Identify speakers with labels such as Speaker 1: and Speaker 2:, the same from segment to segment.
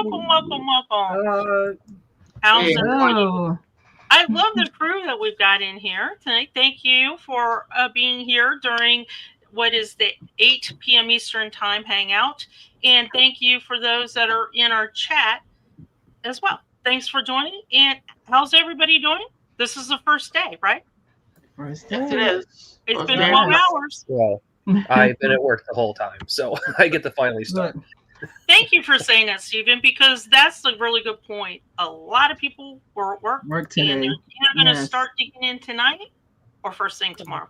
Speaker 1: Welcome. How's everybody? I love the crew that we've got in here tonight. Thank you for being here during what is the 8 p.m. Eastern Time hangout. And thank you for those that are in our chat as well. Thanks for joining. And how's everybody doing? This is the first day, right?
Speaker 2: First day.
Speaker 3: Yes, it is.
Speaker 1: It's been 12 hours.
Speaker 4: Well, I've been at work the whole time, so I get to finally start.
Speaker 1: Thank you for saying that, Stephen, because that's a really good point. A lot of people were at work
Speaker 2: today.
Speaker 1: And they're either going to start digging in tonight or first thing tomorrow.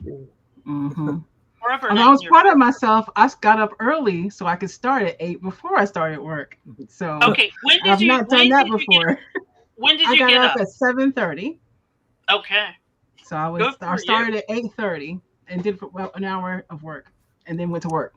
Speaker 2: Mm-hmm.
Speaker 1: Wherever.
Speaker 2: I was proud of myself. I got up early so I could start at 8 before I started work. So
Speaker 1: okay,
Speaker 2: I've not done that before.
Speaker 1: When did you get up?
Speaker 2: I got up at 7:30.
Speaker 1: Okay.
Speaker 2: So I started at 8:30 and did an hour of work and then went to work.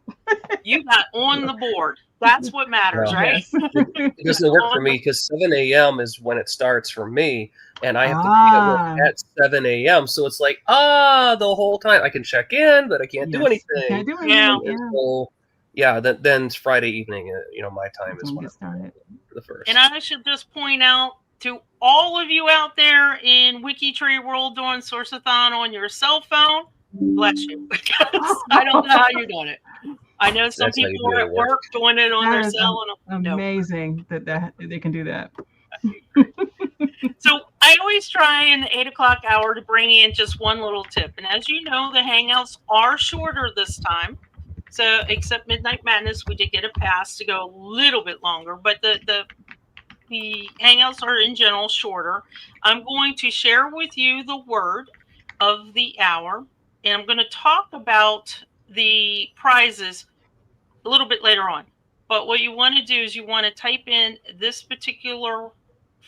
Speaker 1: You got on the board. That's what matters, right?
Speaker 4: Yes. It doesn't work for me because 7 a.m. is when it starts for me, and I have to be at work at 7 a.m. So it's like, the whole time I can check in, but I can't do anything.
Speaker 2: Can't do anything.
Speaker 4: Yeah. So, then it's Friday evening. My time is when I
Speaker 2: started
Speaker 4: the first.
Speaker 1: And I should just point out to all of you out there in WikiTree world doing Sourceathon on your cell phone, bless you, because I don't know how you're doing it. I know some people are at work doing it on their cell.
Speaker 2: Amazing that they can do that.
Speaker 1: So I always try in the 8 o'clock hour to bring in just one little tip. And as you know, the hangouts are shorter this time. So except Midnight Madness, we did get a pass to go a little bit longer. But the hangouts are in general shorter. I'm going to share with you the word of the hour. And I'm going to talk about the prizes a little bit later on. But what you want to do is you want to type in this particular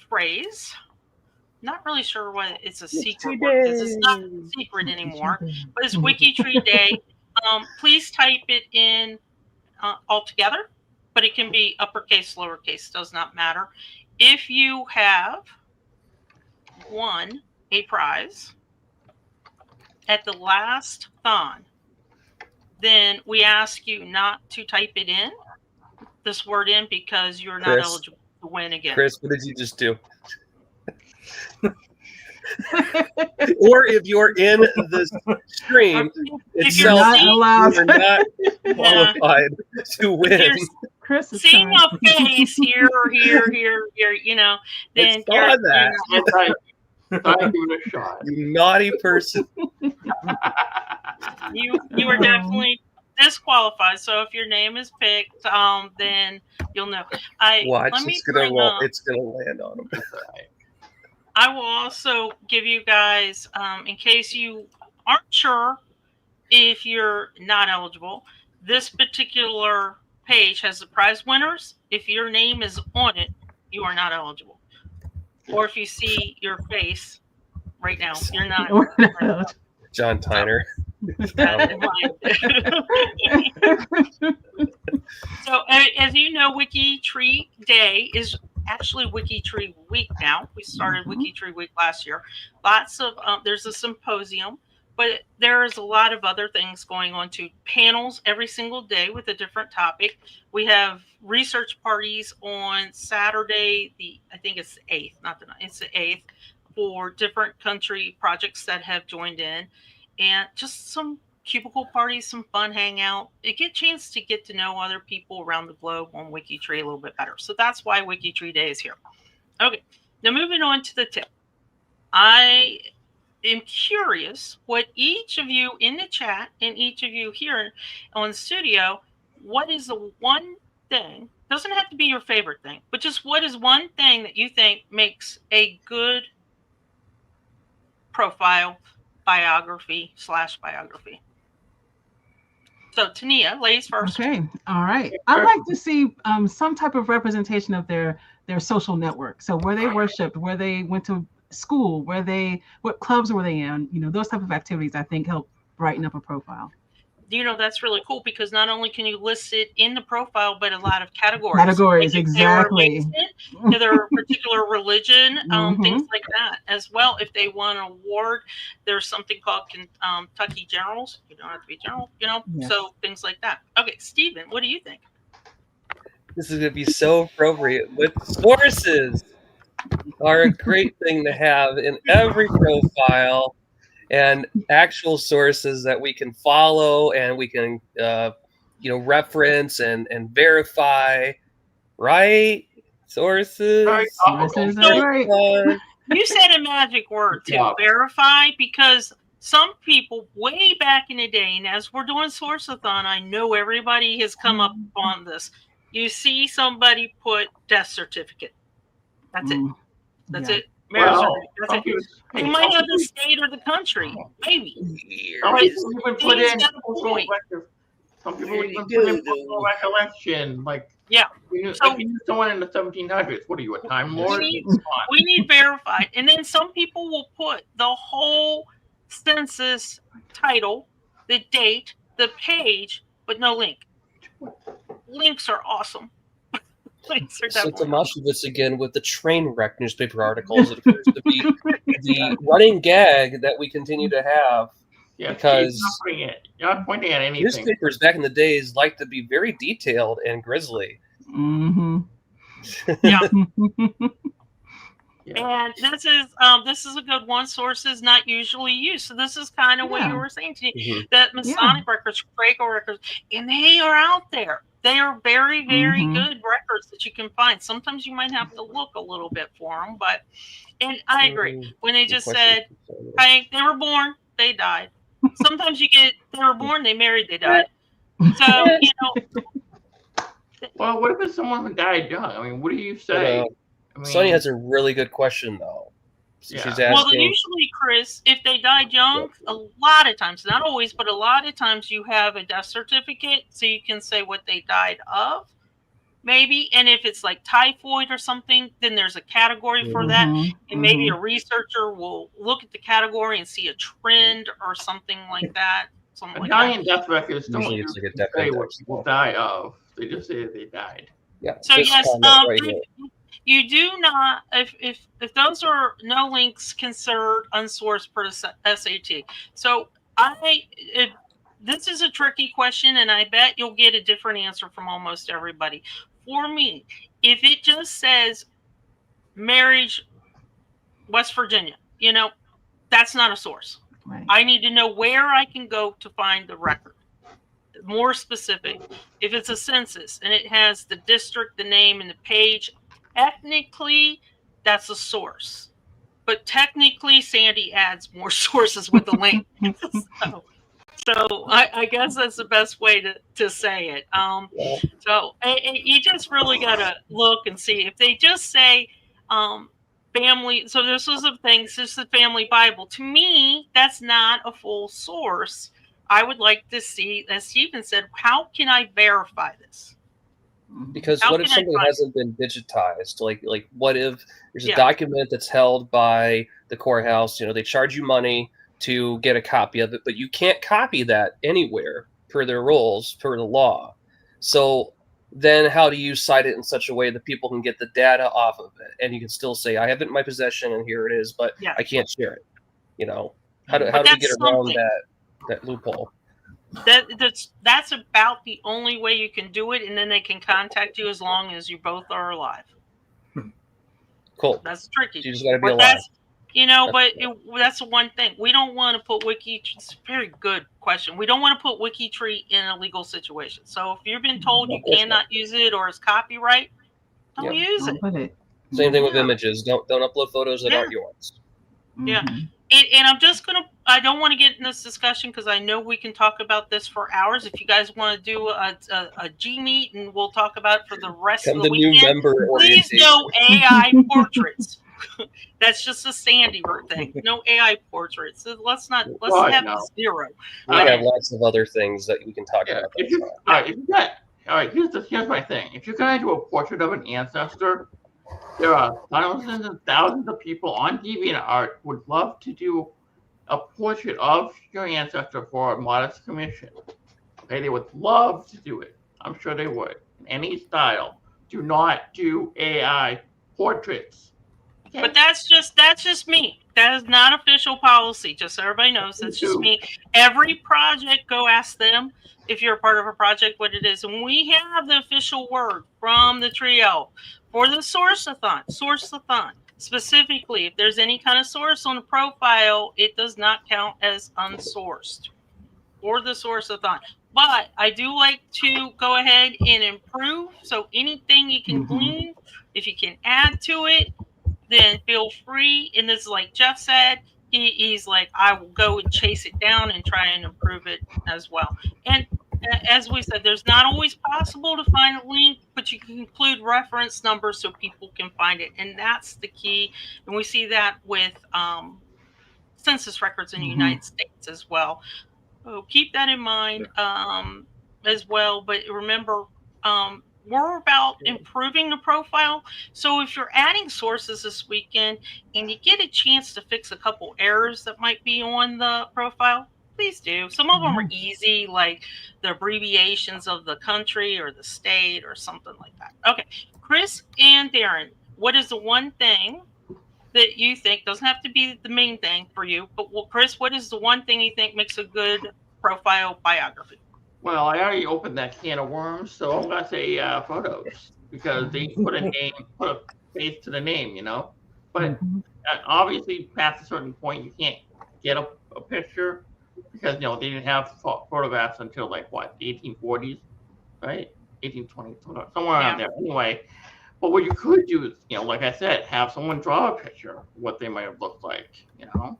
Speaker 1: phrase. Not really sure why it's a secret word because it's not a secret anymore, but it's WikiTree Day. Please type it in all together, but it can be uppercase, lowercase, does not matter. If you have won a prize at the last thon, then we ask you not to type it in, this word in, because you're not eligible to win again.
Speaker 4: Chris, what did you just do? Or if you're in the stream itself, you're not qualified to win.
Speaker 2: Chris is
Speaker 1: seeing a face here, then
Speaker 4: saw that.
Speaker 3: Not give it a shot.
Speaker 4: You naughty person.
Speaker 1: You are definitely disqualified. So if your name is picked, then you'll know.
Speaker 4: Watch, it's gonna land on him.
Speaker 1: I will also give you guys, in case you aren't sure if you're not eligible, this particular page has the prize winners. If your name is on it, you are not eligible. Or if you see your face right now, you're not.
Speaker 4: John Tyner.
Speaker 1: So, as you know, WikiTree Day is actually WikiTree Week now. We started WikiTree Week last year. Lots of there's a symposium, but there is a lot of other things going on too. Panels every single day with a different topic. We have research parties on Saturday. I think it's the 8th, not the 9th. It's the 8th for different country projects that have joined in, and just some cubicle parties, some fun hangout. You get a chance to get to know other people around the globe on WikiTree a little bit better. So that's why WikiTree Day is here. Okay, now moving on to the tip. I am curious what each of you in the chat and each of you here on the studio, what is the one thing, doesn't have to be your favorite thing, but just what is one thing that you think makes a good profile, biography /biography? So, Tania, ladies first.
Speaker 2: Okay, all right. I'd like to see some type of representation of their social network. So where they worshiped, where they went to school, what clubs were they in? Those type of activities I think help brighten up a profile.
Speaker 1: That's really cool because not only can you list it in the profile, but a lot of categories.
Speaker 2: Categories, like exactly.
Speaker 1: To their particular religion, things like that as well. If they won an award, there's something called Kentucky Generals. You don't have to be general,
Speaker 2: Yes.
Speaker 1: So things like that. Okay, Stephen, what do you think?
Speaker 4: This is going to be so appropriate. With sources are a great thing to have in every profile, and actual sources that we can follow and we can, reference and verify, right? Sources.
Speaker 3: Very topical.
Speaker 2: Sources are right.
Speaker 1: You said a magic word too,
Speaker 3: Yeah.
Speaker 1: verify, because some people way back in the day, and as we're doing Source-a-thon, I know everybody has come up on this. You see somebody put death certificate. That's it. That's it. Marriage
Speaker 3: Well,
Speaker 1: certificate. That's it. They might have the state or the country, maybe.
Speaker 3: Some people even put in
Speaker 1: Things got a point.
Speaker 3: some people even put in personal recollection, like
Speaker 1: Yeah.
Speaker 3: you
Speaker 1: So-
Speaker 3: like you knew someone in the 1700s. What are you, a time lord?
Speaker 1: We
Speaker 3: Come on.
Speaker 1: We need verified. And then some people will put the whole census title, the date, the page, but no link. Links are awesome. Links are
Speaker 4: So
Speaker 1: definitely awesome.
Speaker 4: Tomashovitz again with the train wreck newspaper articles. It appears to be the running gag that we continue to have.
Speaker 3: Yeah,
Speaker 4: because
Speaker 3: you're not pointing at anything.
Speaker 4: Newspapers back in the days liked to be very detailed and grisly.
Speaker 2: Mm-hmm.
Speaker 1: Yeah.
Speaker 3: Yeah.
Speaker 1: And this is a good one. Sources not usually used. So this is kind of what you were saying to me.
Speaker 4: Mhm.
Speaker 1: That Masonic records, Draco records, and they are out there. They are very, very good records that you can find. Sometimes you might have to look a little bit for them, and I agree. When they just said, "Hey, they were born, they died." Sometimes you get they were born, they married, they died. So
Speaker 3: Well, what if it's someone who died young? I mean, what do you say? I mean,
Speaker 4: Sonia has a really good question, though.
Speaker 3: Yeah.
Speaker 4: She's
Speaker 1: well,
Speaker 4: asking.
Speaker 1: usually, Chris, if they died young, a lot of times, not always, but a lot of times, you have a death certificate, so you can say what they died of, maybe. And if it's like typhoid or something, then there's a category for that, and maybe a researcher will look at the category and see a trend or something like that. Something like
Speaker 3: Italian
Speaker 1: that.
Speaker 3: death records don't
Speaker 4: Usually it's like a death
Speaker 3: say what
Speaker 4: index.
Speaker 3: people die of. They just say they died.
Speaker 4: Yeah.
Speaker 1: So
Speaker 4: this
Speaker 1: yes,
Speaker 4: comment right here.
Speaker 1: you do not if those are no links considered unsourced per SAT. So this is a tricky question, and I bet you'll get a different answer from almost everybody. For me, if it just says marriage, West Virginia, that's not a source.
Speaker 2: Right.
Speaker 1: I need to know where I can go to find the record. More specific, if it's a census and it has the district, the name, and the page, technically that's a source. But technically, Sandy adds more sources with the link. So I guess that's the best way to say it. So you just really got to look and see. If they just say family, so this was a thing, this is the family Bible. To me, that's not a full source. I would like to see, as Stephen said, how can I verify this?
Speaker 4: Because
Speaker 1: How
Speaker 4: what if
Speaker 1: can I
Speaker 4: something
Speaker 1: find-
Speaker 4: hasn't been digitized? Like what if there's a
Speaker 1: Yeah.
Speaker 4: document that's held by the courthouse? They charge you money to get a copy of it, but you can't copy that anywhere per their rules, per the law. So then how do you cite it in such a way that people can get the data off of it, and you can still say, I have it in my possession and here it is, but
Speaker 1: Yeah.
Speaker 4: I can't share it. How do we
Speaker 1: that's
Speaker 4: get around
Speaker 1: something.
Speaker 4: that loophole?
Speaker 1: That's about the only way you can do it, and then they can contact you as long as you both are alive.
Speaker 4: Cool.
Speaker 1: That's tricky.
Speaker 4: You just got to be
Speaker 1: But
Speaker 4: alive.
Speaker 1: that's the one thing. We don't want to put it's a very good question. We don't want to put WikiTree in a legal situation. So if you've been told you cannot use it or it's copyright, don't use it.
Speaker 4: Same thing with images. Don't upload photos that aren't yours.
Speaker 1: Yeah. And I don't want to get in this discussion because I know we can talk about this for hours. If you guys want to do a G meet and we'll talk about it for the rest of the weekend.
Speaker 4: New member
Speaker 1: Please
Speaker 4: orientation.
Speaker 1: no AI portraits. That's just a Sandy thing. No AI portraits. So let's have the zero.
Speaker 4: We have lots of other things that we can talk about.
Speaker 3: All right, here's my thing. If you're going to do a portrait of an ancestor, there are thousands and thousands of people on DeviantArt who would love to do a portrait of your ancestor for a modest commission. Okay, they would love to do it. I'm sure they would. In any style. Do not do AI portraits. Okay.
Speaker 1: But that's just me. That is not official policy. Just so everybody knows, that's just me. Every project, go ask them if you're a part of a project what it is. And we have the official word from the trio for the source-a-thon. Source-a-thon. Specifically, if there's any kind of source on the profile, it does not count as unsourced for the source-a-thon. But I do like to go ahead and improve. So anything you can glean, if you can add to it, then feel free. And this is like Jeff said, he's like, I will go and chase it down and try and improve it as well. And as we said, there's not always possible to find a link, but you can include reference numbers so people can find it. And that's the key. And we see that with census records in the United States as well. So keep that in mind as well. But remember, we're about improving the profile. So if you're adding sources this weekend and you get a chance to fix a couple errors that might be on the profile, please do. Some of them are easy, like the abbreviations of the country or the state or something like that. Okay, Chris and Darren, what is the one thing that you think, doesn't have to be the main thing for you, but Chris, what is the one thing you think makes a good profile biography?
Speaker 3: Well, I already opened that can of worms, so I'm gonna say photos, because they put a face to the name, you know. But obviously, past a certain point, you can't get a picture, because you know they didn't have photographs until like what, the 1840s, right? 1820s, somewhere around there. Anyway, but what you could do is, you know, like I said, have someone draw a picture of what they might have looked like, you know.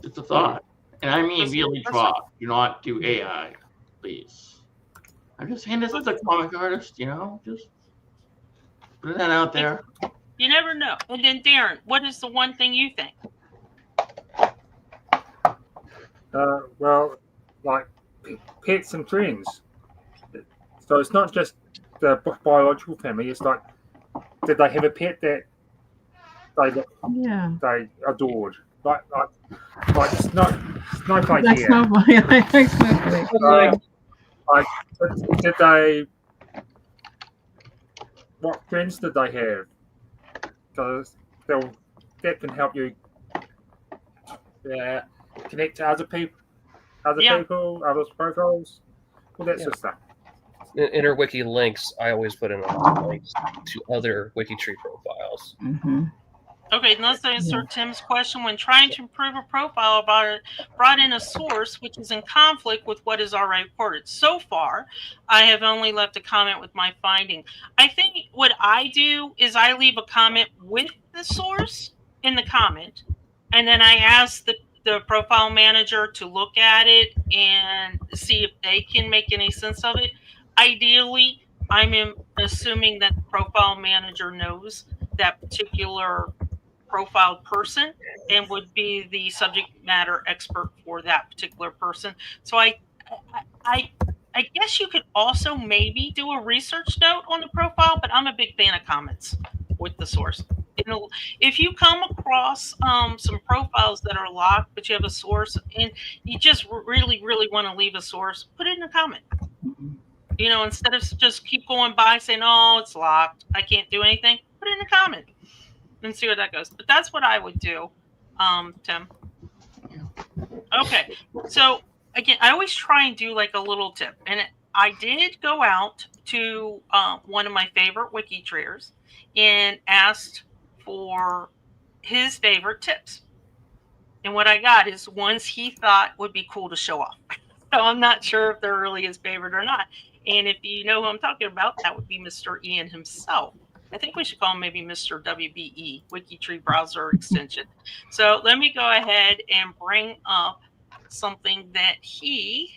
Speaker 3: Just a thought. And I mean really draw. Do not do AI, please. I'm just saying this as a comic artist, you know, just putting that out there.
Speaker 1: You never know. And then Darren, what is the one thing you think?
Speaker 5: Well, like pets and friends. So it's not just the biological family. It's like, did they have a pet that they adored? Like snowflake.
Speaker 2: Like snowflake.
Speaker 5: Like did they? What friends did they have? Because that can help you connect to other people, other profiles, all that sort of stuff.
Speaker 4: In our wiki links, I always put in links to other WikiTree profiles.
Speaker 1: Okay, let's answer Tim's question. When trying to improve a profile about it, brought in a source which is in conflict with what is already reported. So far, I have only left a comment with my finding. I think what I do is I leave a comment with the source in the comment, and then I ask the profile manager to look at it and see if they can make any sense of it. Ideally, I'm assuming that the profile manager knows that particular profiled person and would be the subject matter expert for that particular person. So I guess you could also maybe do a research note on the profile, but I'm a big fan of comments with the source. If you come across some profiles that are locked, but you have a source and you just really want to leave a source, put it in a comment. You know, instead of just keep going by saying, oh, it's locked, I can't do anything, put it in a comment and see where that goes. But that's what I would do, Tim. Okay, so again, I always try and do like a little tip. And I did go out to one of my favorite WikiTreeers and asked for his favorite tips. And what I got is ones he thought would be cool to show off. So I'm not sure if they're really his favorite or not. And if you know who I'm talking about, that would be Mr. Ian himself. I think we should call him maybe Mr. WBE, WikiTree Browser Extension. So let me go ahead and bring up something that he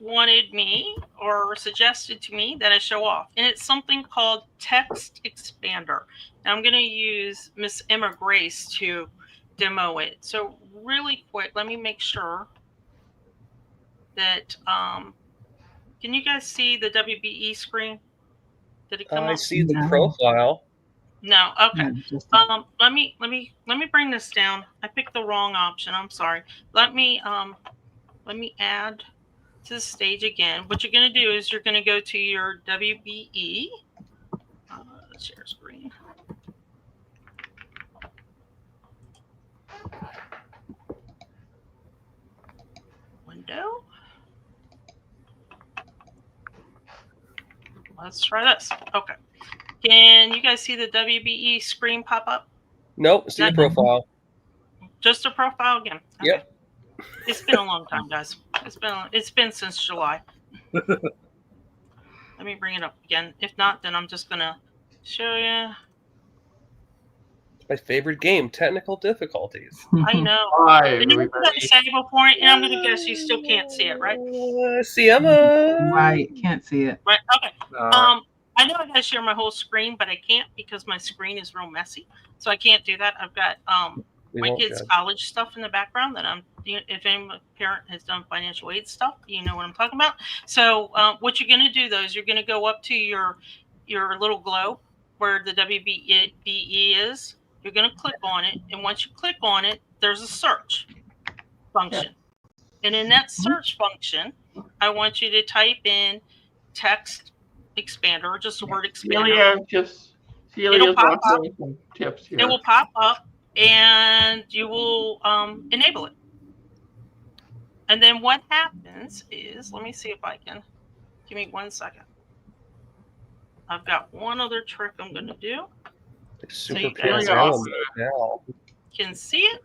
Speaker 1: wanted me or suggested to me that I show off. And it's something called Text Expander. Now I'm going to use Miss Emma Grace to demo it. So really quick, let me make sure that can you guys see the WBE screen? Did it come up?
Speaker 4: I see the profile.
Speaker 1: No, okay. Let me bring this down. I picked the wrong option. I'm sorry. Let me add to the stage again. What you're going to do is you're going to go to your WBE share screen. Window. Let's try this. Okay. Can you guys see the WBE screen pop up?
Speaker 4: Nope. See the profile.
Speaker 1: Just a profile again. Okay.
Speaker 4: Yep.
Speaker 1: It's been a long time, guys. It's been since July. Let me bring it up again. If not, then I'm just gonna show you.
Speaker 4: My favorite game, technical difficulties.
Speaker 1: I know.
Speaker 3: Hi,
Speaker 1: Did you
Speaker 3: everybody.
Speaker 1: say before? And I'm gonna guess you still can't see it, right?
Speaker 4: See Emma.
Speaker 2: Right, can't see it.
Speaker 1: Right. Okay. I know I gotta share my whole screen, but I can't because my screen is real messy. So I can't do that. I've got
Speaker 4: We
Speaker 1: my
Speaker 4: won't
Speaker 1: kids'
Speaker 4: judge.
Speaker 1: college stuff in the background that if any parent has done financial aid stuff, you know what I'm talking about. So what you're gonna do though is you're gonna go up to your little globe where the WBE is. You're going to click on it, and once you click on it, there's a search function. And in that search function, I want you to type in text expander, or just the word expander.
Speaker 3: Celia's offering some tips here.
Speaker 1: It will pop up, and you will enable it. And then what happens is, let me see if I can, give me 1 second. I've got one other trick I'm going to do.
Speaker 4: Super
Speaker 1: you guys
Speaker 4: now.
Speaker 1: Can see it.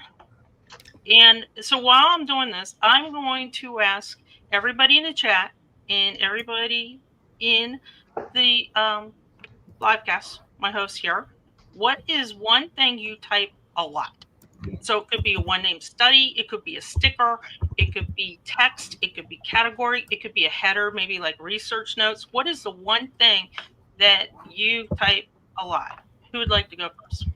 Speaker 1: And so while I'm doing this, I'm going to ask everybody in the chat and everybody in the LiveCast, my host here, what is one thing you type a lot? So it could be a one-name study, it could be a sticker, it could be text, it could be category, it could be a header, maybe like research notes. What is the one thing that you type a lot? Who would like to go first?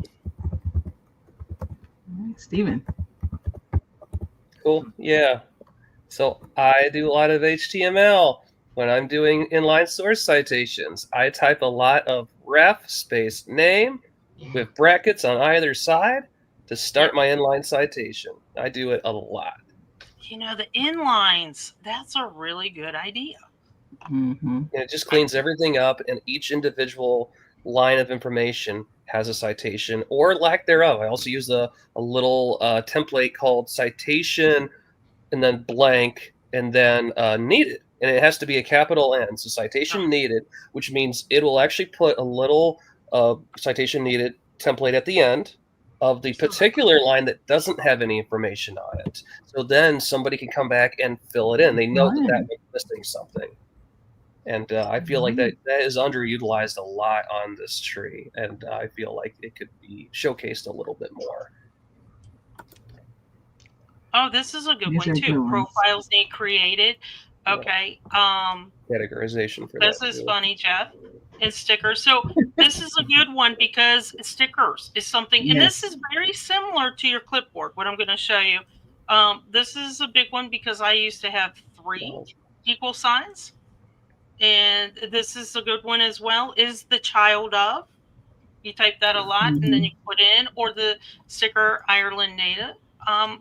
Speaker 2: Steven.
Speaker 4: Cool. Yeah. So I do a lot of HTML. When I'm doing inline source citations, I type a lot of ref space name with brackets on either side to start my inline citation. I do it a lot.
Speaker 1: You know, the inlines, that's a really good idea.
Speaker 2: Mm-hmm.
Speaker 4: And it just cleans everything up, and each individual line of information has a citation or lack thereof. I also use a little template called citation and then blank and then needed. And it has to be a capital N. So citation needed, which means it will actually put a little citation needed template at the end of the particular line that doesn't have any information on it. So then somebody can come back and fill it in. They know that they're missing something. And I feel like that is underutilized a lot on this tree, and I feel like it could be showcased a little bit more.
Speaker 1: Oh, this is a good one too. Profiles need created. Okay.
Speaker 4: Categorization for
Speaker 1: this is funny, Jeff. And stickers. So this is a good one because stickers is something, and this is very similar to your clipboard. What I'm going to show you. This is a big one because I used to have 3 equal signs. And this is a good one as well, is the child of. You type that a lot, and then you put in, or the sticker Ireland native. A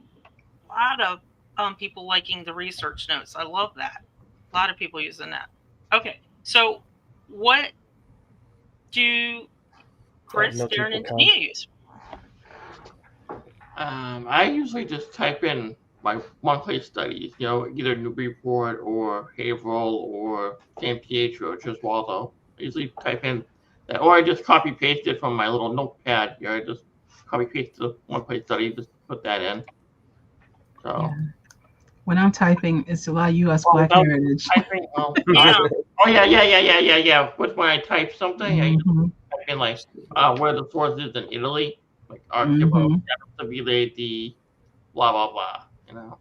Speaker 1: lot of people liking the research notes. I love that. A lot of people using that. Okay, so what do Chris, Darren, and Tania use?
Speaker 3: I usually just type in my monthly studies, you know, either Newburyport or Haverhill or San Pietro or just Waldo. I usually type in that, or I just copy paste it from my little notepad here. I just copy paste the one-place study, just put that in. So
Speaker 2: when I'm typing, it's a lot of U.S. Black heritage.
Speaker 3: Typing, yeah. But when I type something, I type in like where the source is in Italy, like Archivo, the blah blah blah. You know.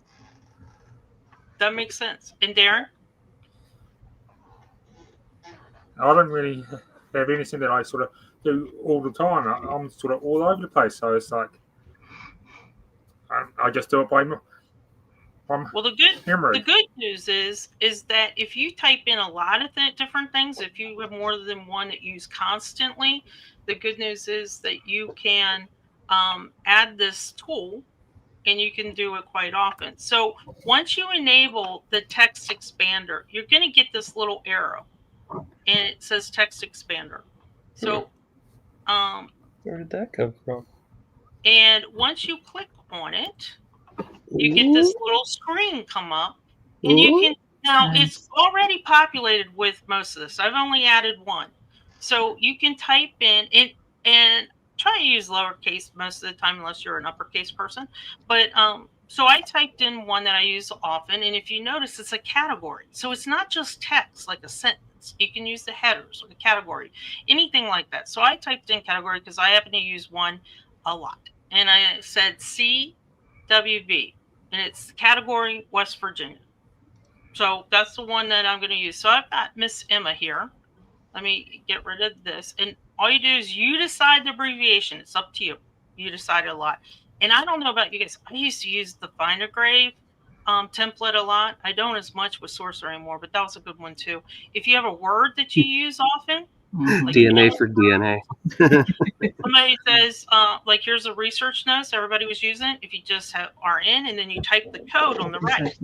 Speaker 1: That makes sense. And Darren?
Speaker 5: I don't really have anything that I sort of do all the time. I'm sort of all over the place. So it's like I just do it by
Speaker 1: well, the good news is that if you type in a lot of different things, if you have more than one that you use constantly, the good news is that you can add this tool and you can do it quite often. So once you enable the text expander, you're going to get this little arrow and it says text expander. So
Speaker 4: Where did that come from?
Speaker 1: And once you click on it, you get this little screen come up, and you can now it's already populated with most of this. I've only added one, so you can type in it and try to use lowercase most of the time unless you're an uppercase person. But so I typed in one that I use often, and if you notice, it's a category, so it's not just text like a sentence. You can use the headers or the category, anything like that. So I typed in category because I happen to use one a lot, and I said CWV. And it's category West Virginia. So that's the one that I'm going to use. So I've got Miss Emma here. Let me get rid of this. And all you do is you decide the abbreviation. It's up to you. You decide a lot. And I don't know about you guys. I used to use the Find a Grave template a lot. I don't as much with Sorcerer anymore, but that was a good one too. If you have a word that you use often, like
Speaker 4: DNA for DNA.
Speaker 1: somebody says, like, here's a research notes everybody was using. If you just have RN and then you type the code on the right,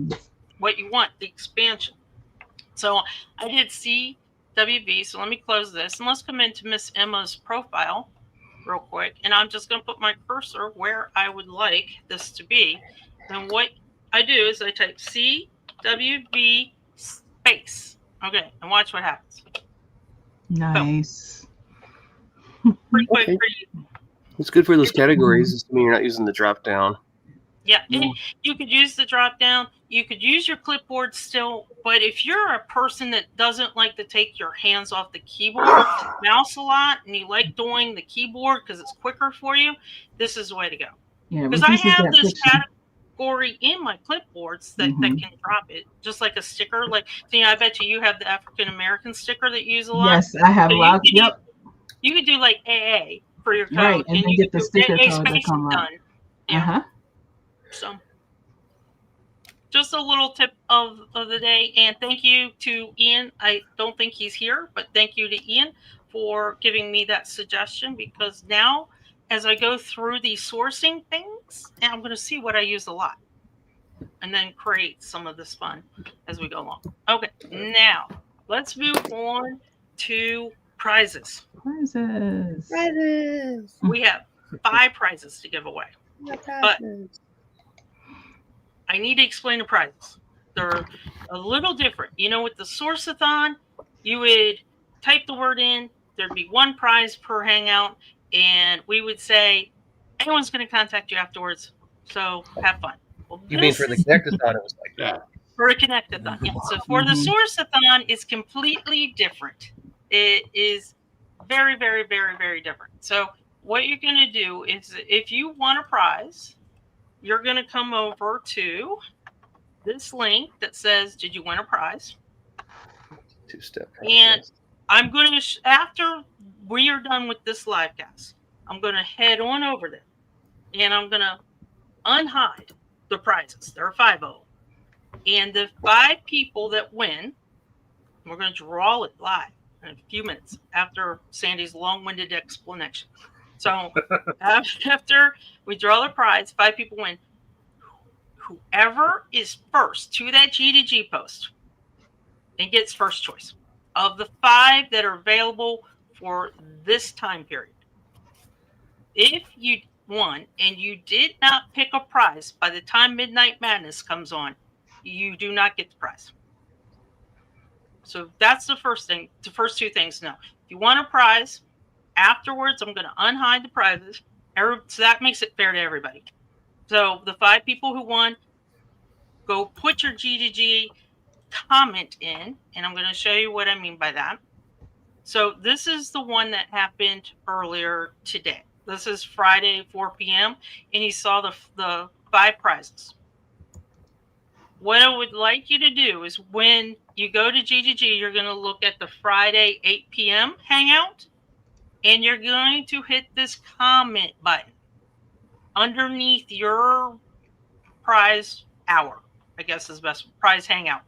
Speaker 1: what you want, the expansion. So I did CWV. So let me close this and let's come into Miss Emma's profile real quick. And I'm just going to put my cursor where I would like this to be. And what I do is I type CWV space. Okay. And watch what happens.
Speaker 2: Nice.
Speaker 1: Pretty quick
Speaker 4: Okay.
Speaker 1: for you.
Speaker 4: It's good for those categories, assuming you're not using the drop down.
Speaker 1: Yeah, and you could use the drop down. You could use your clipboard still, but if you're a person that doesn't like to take your hands off the keyboard, mouse a lot, and you like doing the keyboard because it's quicker for you, this is the way to go.
Speaker 2: Yeah,
Speaker 1: because I
Speaker 2: reduces
Speaker 1: have
Speaker 2: that
Speaker 1: this
Speaker 2: friction.
Speaker 1: category in my clipboards that can drop it, just like a sticker. Like, see, I bet you have the African American sticker that you use a lot.
Speaker 2: Yes, I have
Speaker 1: So
Speaker 2: lots. Yep.
Speaker 1: You could do like AA for your code,
Speaker 2: Right, and then
Speaker 1: you
Speaker 2: get
Speaker 1: could
Speaker 2: the
Speaker 1: do
Speaker 2: sticker
Speaker 1: AA
Speaker 2: code that
Speaker 1: space
Speaker 2: come up.
Speaker 1: done. Yeah. So, just a little tip of the day, and thank you to Ian. I don't think he's here, but thank you to Ian for giving me that suggestion, because now as I go through the sourcing things, I'm going to see what I use a lot and then create some of this fun as we go along. Okay, now let's move on to prizes.
Speaker 2: Prizes.
Speaker 1: We have 5 prizes to give away. But I need to explain the prizes. They're a little different. You know, with the Source-a-thon, you would type the word in, there'd be 1 prize per hangout, and we would say, anyone's going to contact you afterwards, so have fun. Well,
Speaker 4: You mean for the Connect-a-thon, it was like that.
Speaker 1: For a Connect-a-thon, yeah. So for the Source-a-thon, it's completely different. It is very, very, very, very different. So what you're going to do is, if you want a prize, you're going to come over to this link that says, did you win a prize?
Speaker 4: 2-step process.
Speaker 1: And I'm going to, after we are done with this live cast, I'm going to head on over there and I'm going to unhide the prizes. There are 5 of them. And the 5 people that win, we're going to draw it live in a few minutes after Sandy's long-winded explanation. So after we draw the prize, 5 people win. Whoever is first to that G2G post and gets first choice of the 5 that are available for this time period. If you won and you did not pick a prize by the time Midnight Madness comes on, you do not get the prize. So that's the first thing, the first 2 things. Now, if you want a prize, afterwards I'm going to unhide the prizes. So that makes it fair to everybody. So the 5 people who won, go put your G2G comment in, and I'm going to show you what I mean by that. So this is the one that happened earlier today. This is Friday, 4 p.m., and you saw the 5 prizes. What I would like you to do is, when you go to G2G, you're going to look at the Friday 8 p.m. hangout, and you're going to hit this comment button underneath your prize hour, I guess is best, prize hangout.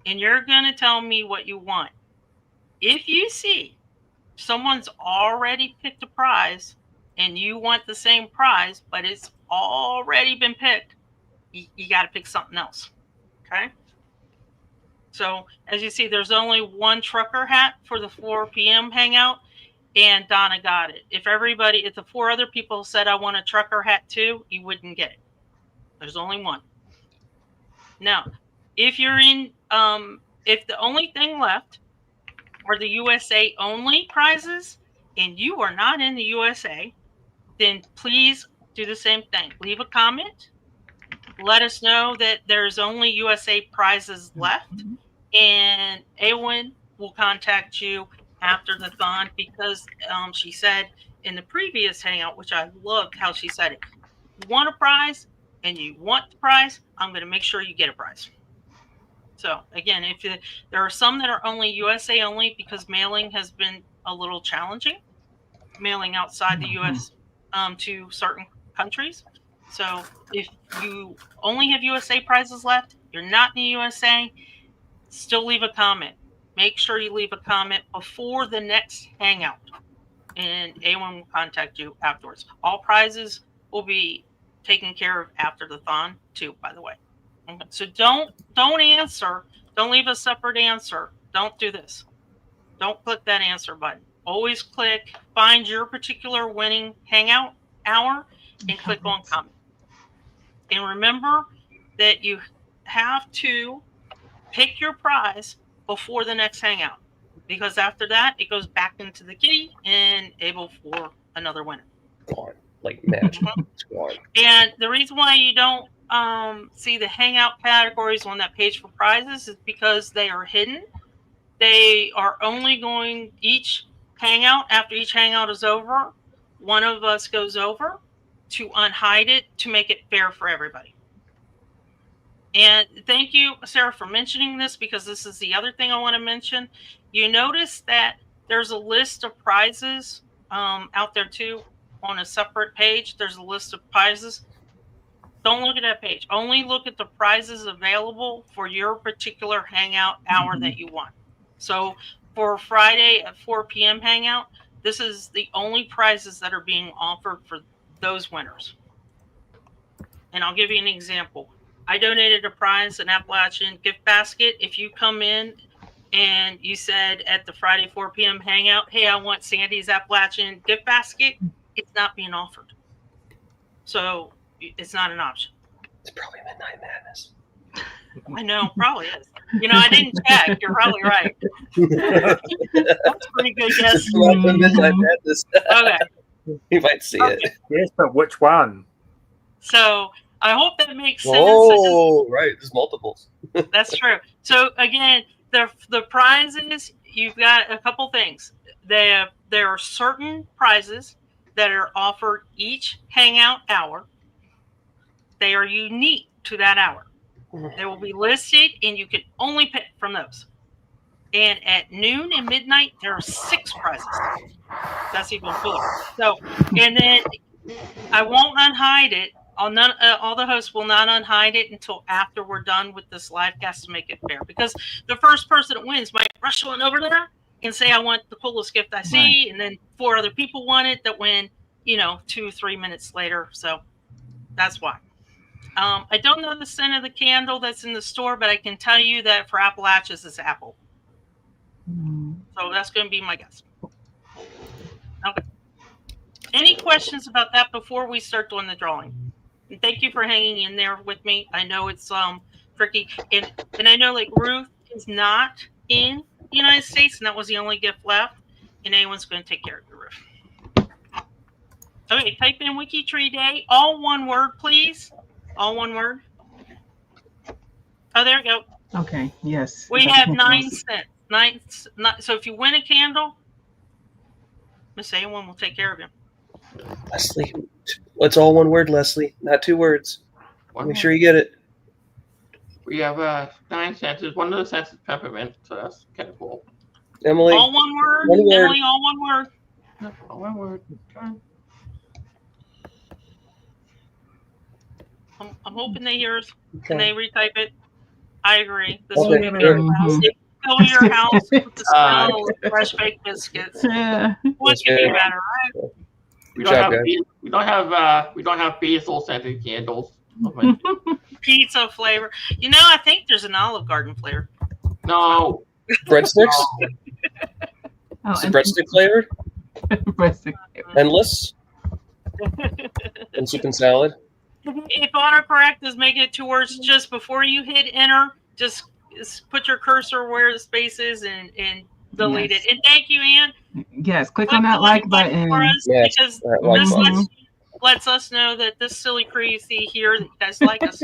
Speaker 1: And you're going to tell me what you want. If you see someone's already picked a prize and you want the same prize, but it's already been picked, you got to pick something else. Okay? So as you see, there's only 1 trucker hat for the 4 p.m. hangout. and Donna got it. If the 4 other people said, I want a trucker hat too, you wouldn't get it. There's only one. Now, if you're in, if the only thing left are the USA only prizes, and you are not in the USA, then please do the same thing. Leave a comment. Let us know that there's only USA prizes left, and Awen will contact you after the thon, because she said in the previous hangout, which I loved how she said it, you want a prize and you want the prize, I'm going to make sure you get a prize. So again, there are some that are only USA only, because mailing has been a little challenging, mailing outside the US to certain countries. So if you only have USA prizes left, you're not in the USA, still leave a comment. Make sure you leave a comment before the next hangout, and A1 will contact you afterwards. All prizes will be taken care of after the thon too, by the way. Okay. So don't answer. Don't leave a separate answer. Don't do this. Don't click that answer button. Always click, find your particular winning hangout hour, and click on comment. And remember that you have to pick your prize before the next hangout, because after that it goes back into the kitty and able for another winner.
Speaker 4: Gone. Like magic. It's gone.
Speaker 1: And the reason why you don't see the hangout categories on that page for prizes is because they are hidden. They are only going each hangout. After each hangout is over, one of us goes over to unhide it to make it fair for everybody. And thank you, Sarah, for mentioning this, because this is the other thing I want to mention. You notice that there's a list of prizes out there too on a separate page. There's a list of prizes. Don't look at that page. Only look at the prizes available for your particular hangout hour that you want. So for Friday at 4 p.m. hangout, this is the only prizes that are being offered for those winners. And I'll give you an example. I donated a prize, an Appalachian gift basket. If you come in and you said at the Friday 4 p.m. hangout, hey, I want Sandy's Appalachian gift basket, it's not being offered. So it's not an option.
Speaker 4: It's probably Midnight Madness.
Speaker 1: I know, probably is. You know, I didn't check. You're probably right. That's a pretty good guess.
Speaker 4: Midnight Madness.
Speaker 1: Okay.
Speaker 4: You might see it.
Speaker 5: Yes, but which one?
Speaker 1: So I hope that makes sense.
Speaker 4: Oh, right. There's multiples.
Speaker 1: That's true. So again, the prizes, you've got a couple things. There are certain prizes that are offered each hangout hour. They are unique to that hour. They will be listed, and you can only pick from those. And at noon and midnight, there are 6 prizes. That's even cooler. So, and then I won't unhide it. All the hosts will not unhide it until after we're done with this live cast to make it fair. Because the first person that wins might rush on over there and say, I want the coolest gift I see. Right. And then 4 other people want it that win, 2-3 minutes later. So that's why. I don't know the scent of the candle that's in the store, but I can tell you that for Appalachians, it's apple. So that's going to be my guess. Okay. Any questions about that before we start doing the drawing? And thank you for hanging in there with me. I know it's tricky. And I know like Ruth is not in the United States, and that was the only gift left. And anyone's going to take care of your Ruth. Okay, type in WikiTree Day. All one word, please. All one word. Oh, there we go.
Speaker 2: Okay, yes.
Speaker 1: We have 9 cents. So if you win a candle, Miss A1 will take care of you.
Speaker 4: Leslie, what's all one word, Leslie? Not 2 words. Make sure you get it.
Speaker 3: We have 9 cents. One of the cents is peppermint, so that's kind of cool.
Speaker 4: Emily.
Speaker 1: All one word. Emily, all one word.
Speaker 3: All one word. Okay.
Speaker 1: I'm hoping they hear us. Can they retype it? I agree. This
Speaker 4: Okay.
Speaker 1: will be fill your house with the smell of fresh baked biscuits.
Speaker 2: Yeah.
Speaker 1: What could be better, right?
Speaker 3: We don't have basil scented candles.
Speaker 1: Pizza flavor. I think there's an Olive Garden flavor.
Speaker 3: No.
Speaker 4: Breadsticks?
Speaker 2: Oh,
Speaker 4: Is it breadstick flavored? Endless. And soup and salad.
Speaker 1: If autocorrect is making it to words just before you hit enter, just put your cursor where the space is and delete
Speaker 2: Yes.
Speaker 1: it. And thank you, Ann.
Speaker 2: Yes, click on that like button.
Speaker 1: For us
Speaker 4: Yes,
Speaker 1: because
Speaker 4: that like
Speaker 1: this
Speaker 4: button.
Speaker 1: lets us know that this silly crew you see here, that you guys like us.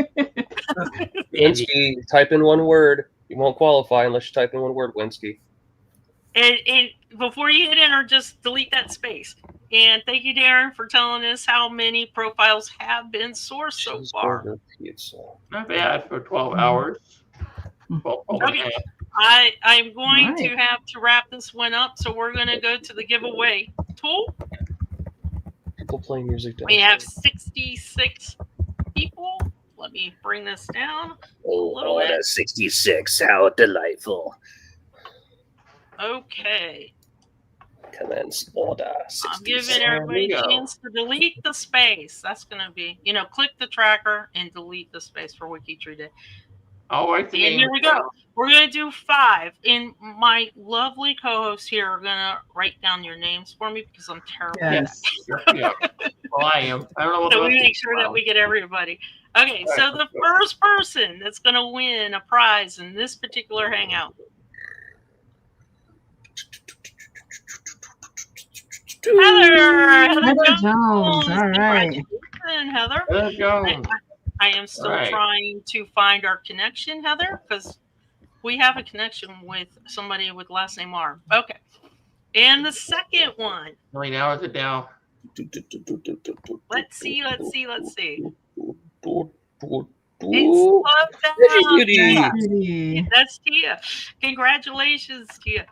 Speaker 4: Winsky, type in one word. You won't qualify unless you type in one word, Winsky.
Speaker 1: And before you hit enter, just delete that space. And thank you, Darren, for telling us how many profiles have been sourced so far.
Speaker 3: Not bad for 12 hours. 12 and a half.
Speaker 1: I'm going
Speaker 2: Right.
Speaker 1: to have to wrap this one up, so we're going to go to the giveaway tool.
Speaker 4: People playing music.
Speaker 1: We have 66 people. Let me bring this down a little bit.
Speaker 4: 66. How delightful.
Speaker 1: Okay.
Speaker 4: Commence order.
Speaker 1: I'm giving everybody a chance to delete the space. That's going to be, click the tracker and delete the space for WikiTree Day.
Speaker 3: I'll write the
Speaker 1: And
Speaker 3: name.
Speaker 1: here we go. We're going to do 5. And my lovely co-hosts here are going to write down your names for me because I'm terrible.
Speaker 2: Yes.
Speaker 3: Yeah. Well, I am. I don't know what
Speaker 1: So
Speaker 3: the
Speaker 1: we
Speaker 3: rest
Speaker 1: make
Speaker 3: of
Speaker 1: sure
Speaker 3: them
Speaker 1: that we get everybody. Okay, so the first person that's going to win a prize in this particular hangout. Heather
Speaker 2: Jones. All right.
Speaker 1: Congratulations, Heather.
Speaker 3: Heather Jones.
Speaker 1: I am still
Speaker 3: Right.
Speaker 1: trying to find our connection, Heather, because we have a connection with somebody with last name R. Okay. And the second one.
Speaker 3: How many hours is it now?
Speaker 1: Let's see. It's
Speaker 2: Beauty.
Speaker 1: That's Tia. Congratulations, Tia.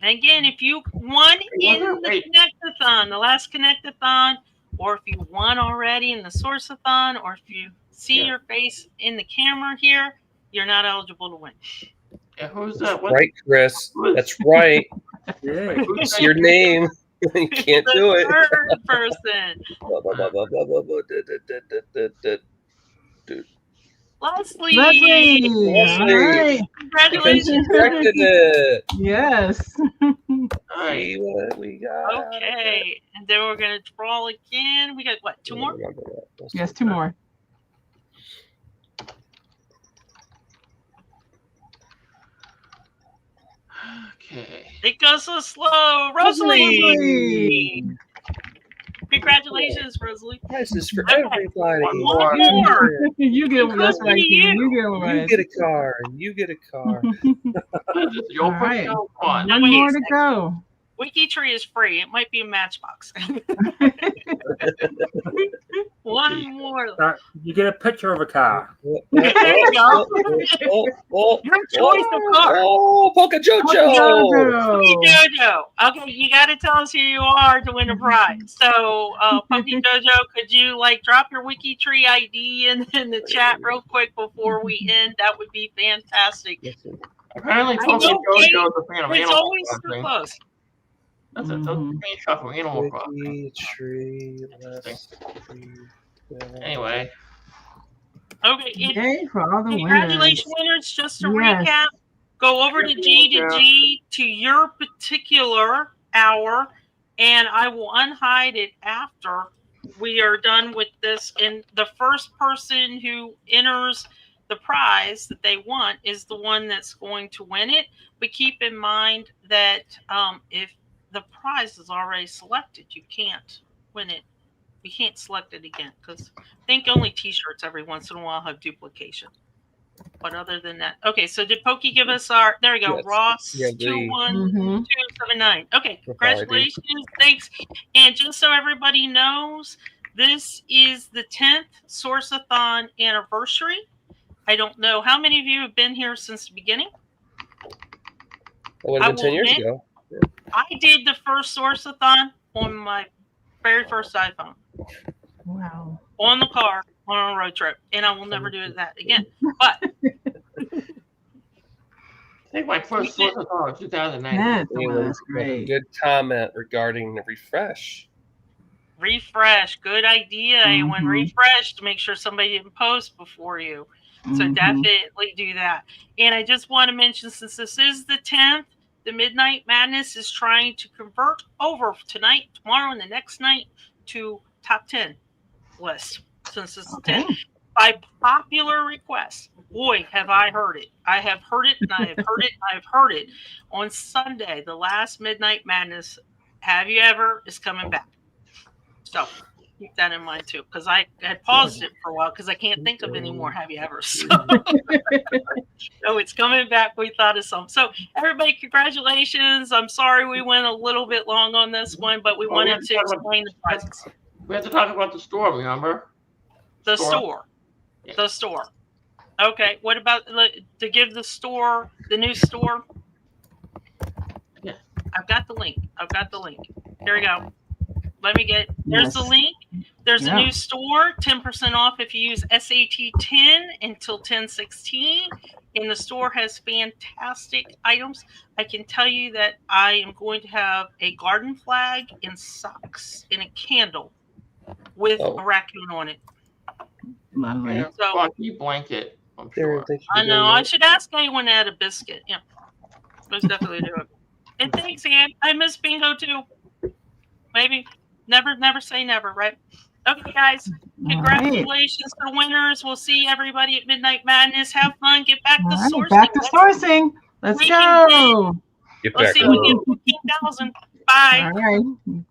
Speaker 1: And again, if you won in the Connect-a-thon, the last Connect-a-thon, or if you won already in the Source-a-thon, or if you see your face in the camera here, you're not eligible to win.
Speaker 3: Yeah, who's that?
Speaker 4: Right, Chris. That's right.
Speaker 5: Yeah.
Speaker 4: It's your name. You can't do it.
Speaker 1: Third person. Leslie.
Speaker 2: All right.
Speaker 1: Congratulations.
Speaker 4: Corrected it.
Speaker 2: Yes.
Speaker 3: All right.
Speaker 4: See what we got.
Speaker 1: Okay. And then we're going to draw again. We got what? 2 more?
Speaker 2: Yes, 2 more.
Speaker 3: Okay.
Speaker 1: It goes so slow. Rosalie. Congratulations, Rosalie.
Speaker 4: This is for everybody.
Speaker 3: One
Speaker 1: One
Speaker 3: more.
Speaker 1: more.
Speaker 2: You get one. That's right, Stephen. You get one.
Speaker 4: You get a car, and you get a car.
Speaker 3: This is your
Speaker 2: All right.
Speaker 3: first one.
Speaker 1: Now,
Speaker 2: One
Speaker 1: wait a
Speaker 2: more to
Speaker 1: second.
Speaker 2: go.
Speaker 1: WikiTree is free. It might be a Matchbox. One more.
Speaker 5: You get a picture of a car.
Speaker 1: There you go. Your choice of car.
Speaker 4: Oh, Polka Jojo.
Speaker 1: Jojo. Okay, you got to tell us who you are to win a prize. So, Punky Jojo, could you drop your WikiTree ID in the chat real quick before we end? That would be fantastic.
Speaker 3: Apparently,
Speaker 1: I
Speaker 3: Punky
Speaker 1: know,
Speaker 3: JoJo is a fan of
Speaker 1: It's
Speaker 3: Animal
Speaker 1: always so
Speaker 3: Crossing.
Speaker 1: close.
Speaker 3: That's a screenshot from Animal Crossing. Anyway.
Speaker 1: Okay.
Speaker 2: Yay for all the
Speaker 1: Congratulations, winners. Just to recap, go over to G to your particular hour, and I will unhide it after we are done with this. And the first person who enters the prize that they want is the one that's going to win it. But keep in mind that if the prize is already selected, you can't win it. You can't select it again because I think only T-shirts every once in a while have duplication. But other than that, okay. So did Pokey give us our? There we go.
Speaker 4: Yes.
Speaker 1: Ross 21279. Okay, congratulations, thanks. And just so everybody knows, this is the 10th Source-a-thon anniversary. I don't know how many of you have been here since the beginning.
Speaker 4: It would have been 10 years ago.
Speaker 1: I did the first Source-a-thon on my very first iPhone.
Speaker 2: Wow.
Speaker 1: On the car on a road trip, and I will never do that again. But
Speaker 3: I think my first source of thought was 2009.
Speaker 2: That's great.
Speaker 4: Good comment regarding the refresh.
Speaker 1: Refresh, good idea. When refresh, to make sure somebody didn't post before you. So definitely do that. And I just want to mention, since this is the 10th, the Midnight Madness is trying to convert over tonight, tomorrow, and the next night to top 10 list, since it's
Speaker 2: Okay.
Speaker 1: 10. By popular request. Boy, have I heard it. I have heard it, and I have heard it, and I have heard it. On Sunday, the last Midnight Madness, Have You Ever is coming back. So keep that in mind too, because I had paused it for a while because I can't think of any more Have You Ever. So, so it's coming back. We thought of some. So everybody, congratulations. I'm sorry we went a little bit long on this one, but we wanted to explain the prizes.
Speaker 3: We have to talk about the store, remember?
Speaker 1: The store. The store. Okay. What about to give the store, the new store?
Speaker 3: Yeah.
Speaker 1: I've got the link. Here we go. Let me get. There's the link. There's a new store. 10% off if you use SAT 10 until 10/16. And the store has fantastic items. I can tell you that I am going to have a garden flag and socks and a candle with a raccoon on it.
Speaker 2: Lovely.
Speaker 3: And a
Speaker 1: So-
Speaker 3: funky blanket, I'm sure.
Speaker 1: I know. I should ask anyone to add a biscuit. Yeah. Let's definitely do it. And thanks, Ann. I miss bingo too. Maybe. Never say never, right? Okay, guys. Congratulations to the winners. We'll see everybody at Midnight Madness. Have fun. Get back to sourcing.
Speaker 2: Back to sourcing. Let's go.
Speaker 4: Get
Speaker 1: Let's
Speaker 4: back
Speaker 1: see
Speaker 4: on
Speaker 1: if we
Speaker 4: it.
Speaker 1: get 15,000. Bye.
Speaker 2: All right.